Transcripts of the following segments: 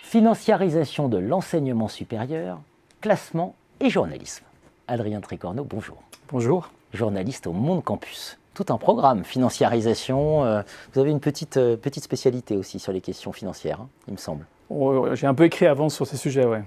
Financiarisation de l'enseignement supérieur, classement et journalisme. Adrien Tricorneau, bonjour. Bonjour. Journaliste au Monde Campus. Tout un programme, financiarisation. Vous avez une petite spécialité aussi sur les questions financières, il me semble. J'ai un peu écrit avant sur ces sujets, ouais.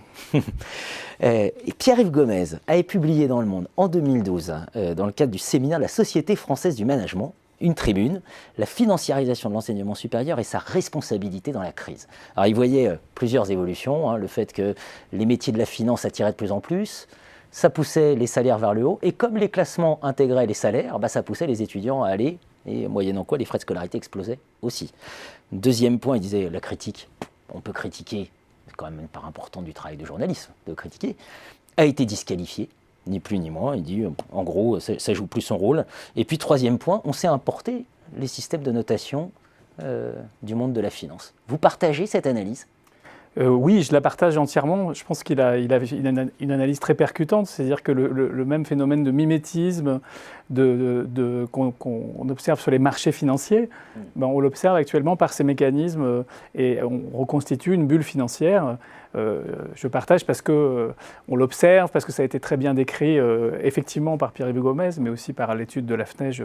Et Pierre-Yves Gomez a publié dans Le Monde en 2012, dans le cadre du séminaire de la Société française du management, une tribune, la financiarisation de l'enseignement supérieur et sa responsabilité dans la crise. Alors il voyait plusieurs évolutions, le fait que les métiers de la finance attiraient de plus en plus, ça poussait les salaires vers le haut, et comme les classements intégraient les salaires, ça poussait les étudiants à aller, et moyennant quoi les frais de scolarité explosaient aussi. Deuxième point, il disait la critique, on peut critiquer, c'est quand même une part importante du travail de journalisme, de critiquer, a été disqualifié. Ni plus ni moins, il dit, en gros, ça joue plus son rôle. Et puis, troisième point, on s'est importé les systèmes de notation du monde de la finance. Vous partagez cette analyse ? Oui, je la partage entièrement. Je pense qu'il a une analyse très percutante, c'est-à-dire que le même phénomène de mimétisme qu'on observe sur les marchés financiers, on l'observe actuellement par ces mécanismes et on reconstitue une bulle financière. Je partage parce qu'on l'observe, parce que ça a été très bien décrit effectivement par Pierre-Yves Gomez, mais aussi par l'étude de la FNEJ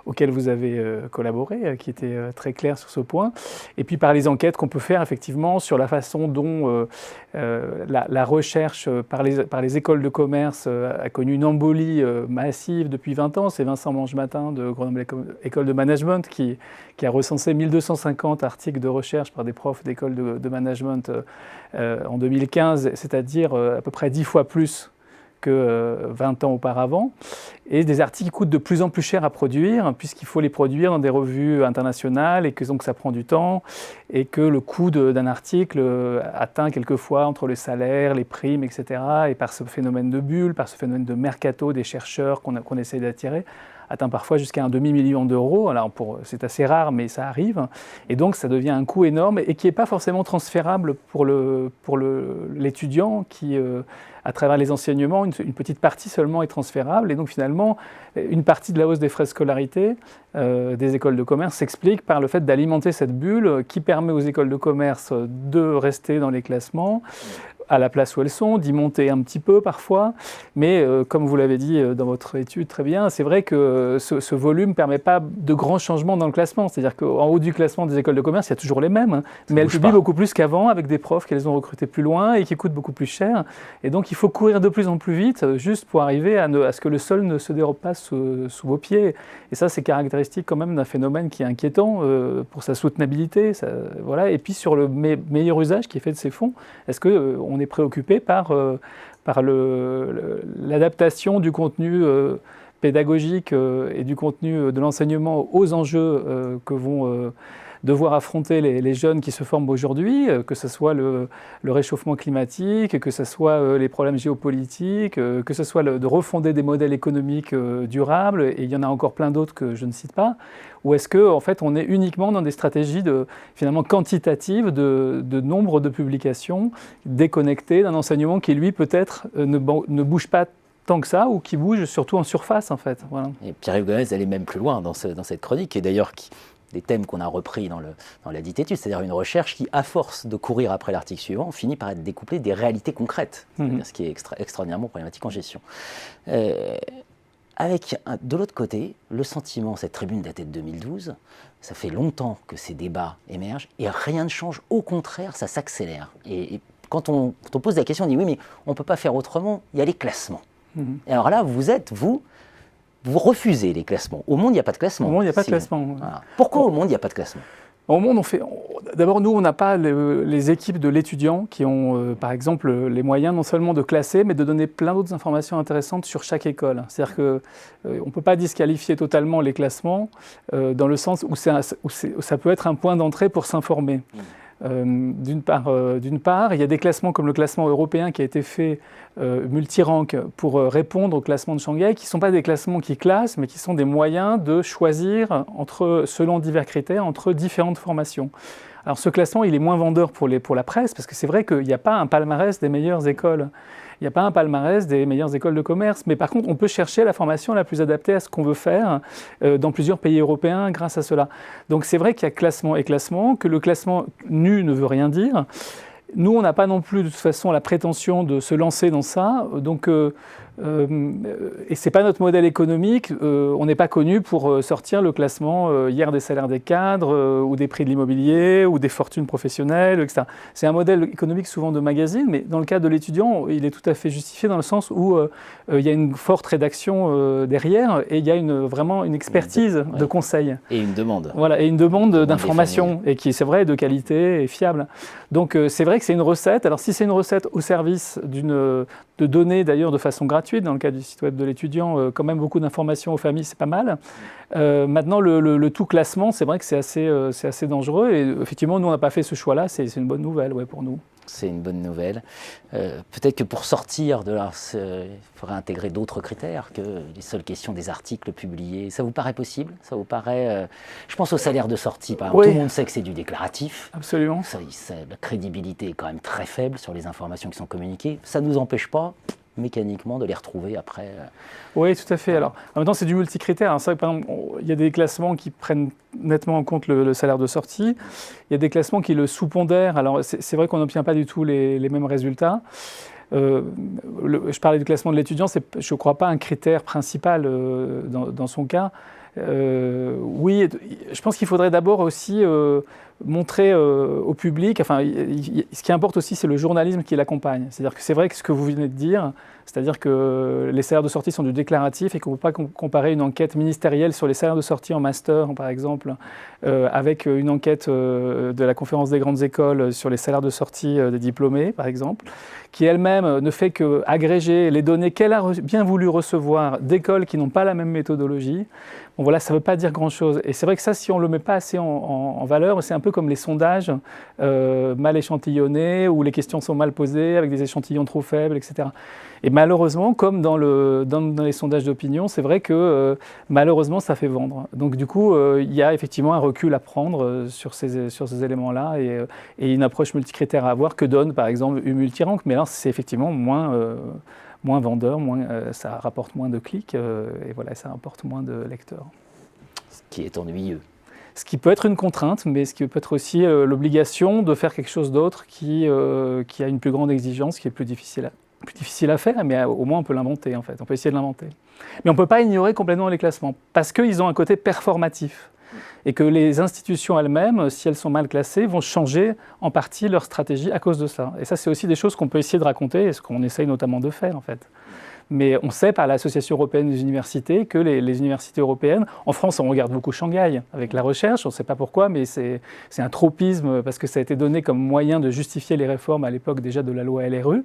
auquel vous avez collaboré, qui était très clair sur ce point, et puis par les enquêtes qu'on peut faire effectivement sur la façon dont la recherche par les écoles de commerce a connu une embolie massive depuis 20 ans. C'est Vincent Mangematin de Grenoble École de Management qui a recensé 1250 articles de recherche par des profs d'école de management en 2015, c'est-à-dire à peu près 10 fois plus que 20 ans auparavant, et des articles qui coûtent de plus en plus cher à produire, puisqu'il faut les produire dans des revues internationales, et que donc ça prend du temps, et que le coût d'un article atteint quelquefois entre les salaires, les primes, etc., et par ce phénomène de bulle, par ce phénomène de mercato des chercheurs qu'on essaie d'attirer, atteint parfois jusqu'à un demi-million d'euros. Alors c'est assez rare, mais ça arrive. Et donc ça devient un coût énorme et qui n'est pas forcément transférable pour l'étudiant qui, à travers les enseignements, une petite partie seulement est transférable. Et donc finalement, une partie de la hausse des frais de scolarité des écoles de commerce s'explique par le fait d'alimenter cette bulle qui permet aux écoles de commerce de rester dans les classements, à la place où elles sont, d'y monter un petit peu parfois, mais comme vous l'avez dit dans votre étude très bien, c'est vrai que ce volume ne permet pas de grands changements dans le classement, c'est-à-dire qu'en haut du classement des écoles de commerce, il y a toujours les mêmes, mais elles publient beaucoup plus qu'avant, avec des profs qu'elles ont recrutés plus loin et qui coûtent beaucoup plus cher, et donc il faut courir de plus en plus vite, juste pour arriver à ce que le sol ne se dérobe pas sous vos pieds, et ça c'est caractéristique quand même d'un phénomène qui est inquiétant pour sa soutenabilité, voilà. Et puis sur le meilleur usage qui est fait de ces fonds, est-ce qu'on est préoccupé par l'adaptation du contenu pédagogique et du contenu de l'enseignement aux enjeux que vont devoir affronter les jeunes qui se forment aujourd'hui, que ce soit le réchauffement climatique, que ce soit les problèmes géopolitiques, que ce soit de refonder des modèles économiques durables, et il y en a encore plein d'autres que je ne cite pas, ou est-ce qu'en fait on est uniquement dans des stratégies finalement quantitatives de nombre de publications déconnectées d'un enseignement qui lui peut-être ne bouge pas tant que ça, ou qui bouge surtout en surface en fait. Voilà. Et Pierre-Yves Gomez allait même plus loin dans cette chronique, et d'ailleurs des thèmes qu'on a repris dans la dite étude, c'est-à-dire une recherche qui, à force de courir après l'article suivant, finit par être découplée des réalités concrètes, ce qui est extraordinairement problématique en gestion. Avec, de l'autre côté, le sentiment, cette tribune datait de 2012, ça fait longtemps que ces débats émergent et rien ne change, au contraire, ça s'accélère. Et quand on pose la question, on dit oui, mais on ne peut pas faire autrement, il y a les classements. Et alors là, vous refusez les classements. Au Monde, il n'y a pas de classement. Au Monde, il n'y a pas de classement. Voilà. Pourquoi au Monde, il n'y a pas de classement ? Au Monde, d'abord, nous, on n'a pas les équipes de l'étudiant qui ont, par exemple, les moyens non seulement de classer, mais de donner plein d'autres informations intéressantes sur chaque école. C'est-à-dire qu'on ne peut pas disqualifier totalement les classements dans le sens où ça peut être un point d'entrée pour s'informer. D'une part, il y a des classements comme le classement européen qui a été fait multi-rank pour répondre au classement de Shanghai, qui ne sont pas des classements qui classent, mais qui sont des moyens de choisir, selon divers critères, entre différentes formations. Alors ce classement, il est moins vendeur pour la presse, parce que c'est vrai qu'il n'y a pas un palmarès des meilleures écoles. Il n'y a pas un palmarès des meilleures écoles de commerce, mais par contre, on peut chercher la formation la plus adaptée à ce qu'on veut faire dans plusieurs pays européens grâce à cela. Donc c'est vrai qu'il y a classement et classement, que le classement nu ne veut rien dire. Nous, on n'a pas non plus de toute façon la prétention de se lancer dans ça, donc, et ce n'est pas notre modèle économique. On n'est pas connu pour sortir le classement hier des salaires des cadres, ou des prix de l'immobilier, ou des fortunes professionnelles, etc. C'est un modèle économique souvent de magazine, mais dans le cas de l'étudiant, il est tout à fait justifié dans le sens où il y a une forte rédaction derrière, et il y a vraiment une expertise de conseil. Et une demande. Voilà, et une demande d'information, et qui, c'est vrai, de qualité et fiable. Donc c'est vrai que c'est une recette. Alors si c'est une recette au service de donner d'ailleurs de façon gratuite, dans le cas du site web de l'étudiant, quand même beaucoup d'informations aux familles, c'est pas mal. Maintenant, le tout classement, c'est vrai que c'est assez dangereux. Et effectivement, nous, on n'a pas fait ce choix-là. C'est une bonne nouvelle, ouais, pour nous. C'est une bonne nouvelle. Peut-être que pour sortir de là, il faudrait intégrer d'autres critères que les seules questions des articles publiés. Ça vous paraît possible? Ça vous paraît Je pense au salaire de sortie, par exemple. Oui. Tout le monde sait que c'est du déclaratif. Absolument. La crédibilité est quand même très faible sur les informations qui sont communiquées. Ça ne nous empêche pas mécaniquement de les retrouver après. Oui, tout à fait. Alors, en même temps, c'est du multicritère. C'est vrai que, par exemple, il y a des classements qui prennent nettement en compte le salaire de sortie. Il y a des classements qui le sous-pondèrent. Alors, c'est vrai qu'on n'obtient pas du tout les mêmes résultats. Je parlais du classement de l'étudiant, je ne crois pas un critère principal dans son cas. Oui, je pense qu'il faudrait d'abord aussi montrer au public, enfin, ce qui importe aussi, c'est le journalisme qui l'accompagne. C'est-à-dire que c'est vrai que ce que vous venez de dire, c'est-à-dire que les salaires de sortie sont du déclaratif et qu'on ne peut pas comparer une enquête ministérielle sur les salaires de sortie en master, par exemple, avec une enquête de la conférence des grandes écoles sur les salaires de sortie des diplômés, par exemple, qui elle-même ne fait qu'agréger les données qu'elle a bien voulu recevoir d'écoles qui n'ont pas la même méthodologie. Bon, voilà, ça ne veut pas dire grand-chose. Et c'est vrai que ça, si on ne le met pas assez en valeur, c'est un peu comme les sondages mal échantillonnés, où les questions sont mal posées, avec des échantillons trop faibles, etc. Et malheureusement, comme dans les sondages d'opinion, c'est vrai que malheureusement, ça fait vendre. Donc du coup, il y a effectivement un recul à prendre sur ces éléments-là et une approche multicritère à avoir que donne, par exemple, Multirank. Mais là, c'est effectivement moins vendeur, ça rapporte moins de clics et voilà, ça rapporte moins de lecteurs. Ce qui est ennuyeux. Ce qui peut être une contrainte, mais ce qui peut être aussi l'obligation de faire quelque chose d'autre qui a une plus grande exigence, qui est plus difficile à faire, mais au moins on peut l'inventer en fait, on peut essayer de l'inventer. Mais on ne peut pas ignorer complètement les classements, parce qu'ils ont un côté performatif. Et que les institutions elles-mêmes, si elles sont mal classées, vont changer en partie leur stratégie à cause de ça. Et ça, c'est aussi des choses qu'on peut essayer de raconter, et ce qu'on essaye notamment de faire en fait. Mais on sait par l'Association européenne des universités que les universités européennes, en France on regarde beaucoup Shanghai avec la recherche, on ne sait pas pourquoi, mais c'est un tropisme parce que ça a été donné comme moyen de justifier les réformes à l'époque déjà de la loi LRU.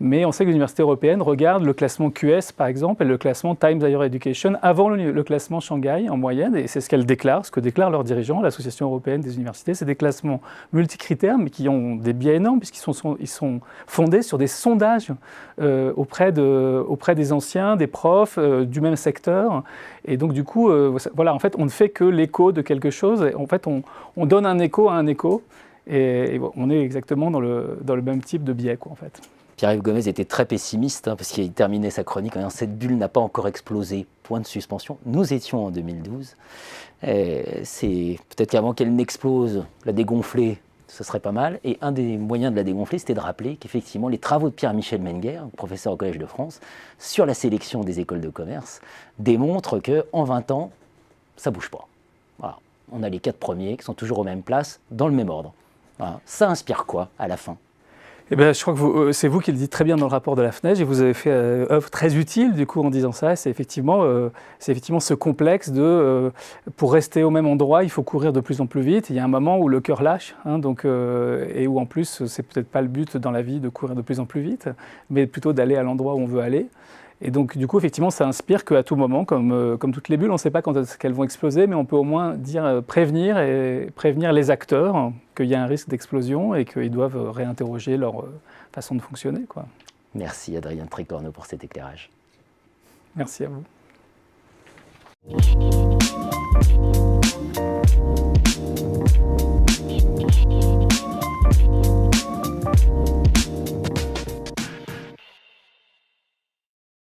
Mais on sait que les universités européennes regardent le classement QS par exemple et le classement Times Higher Education avant le classement Shanghai en moyenne, et c'est ce qu'elles déclarent, ce que déclarent leurs dirigeants, l'Association européenne des universités. C'est des classements multicritères mais qui ont des biais énormes puisqu'ils sont fondés sur des sondages auprès des anciens, des profs du même secteur. Et donc du coup, voilà, en fait, on ne fait que l'écho de quelque chose. Et en fait, on donne un écho à un écho. Et on est exactement dans le même type de biais, quoi, en fait. Pierre-Yves Gomez était très pessimiste parce qu'il terminait sa chronique en disant « Cette bulle n'a pas encore explosé, point de suspension ». Nous étions en 2012. C'est peut-être qu'avant qu'elle n'explose, la dégonfler, ce serait pas mal. Et un des moyens de la dégonfler, c'était de rappeler qu'effectivement, les travaux de Pierre-Michel Menger, professeur au Collège de France, sur la sélection des écoles de commerce, démontrent qu'en 20 ans, ça ne bouge pas. Voilà. On a les 4 premiers qui sont toujours aux mêmes places, dans le même ordre. Voilà. Ça inspire quoi à la fin ? Eh bien, je crois que c'est vous qui le dites très bien dans le rapport de la FNEJ et vous avez fait œuvre très utile du coup en disant ça. C'est effectivement ce complexe de pour rester au même endroit, il faut courir de plus en plus vite. Il y a un moment où le cœur lâche, hein, donc, et où en plus c'est peut-être pas le but dans la vie de courir de plus en plus vite, mais plutôt d'aller à l'endroit où on veut aller. Et donc, du coup, effectivement, ça inspire qu'à tout moment, comme toutes les bulles, on ne sait pas quand est-ce qu'elles vont exploser, mais on peut au moins prévenir les acteurs qu'il y a un risque d'explosion et qu'ils doivent réinterroger leur façon de fonctionner, quoi. Merci Adrien Tricorneau pour cet éclairage. Merci à vous.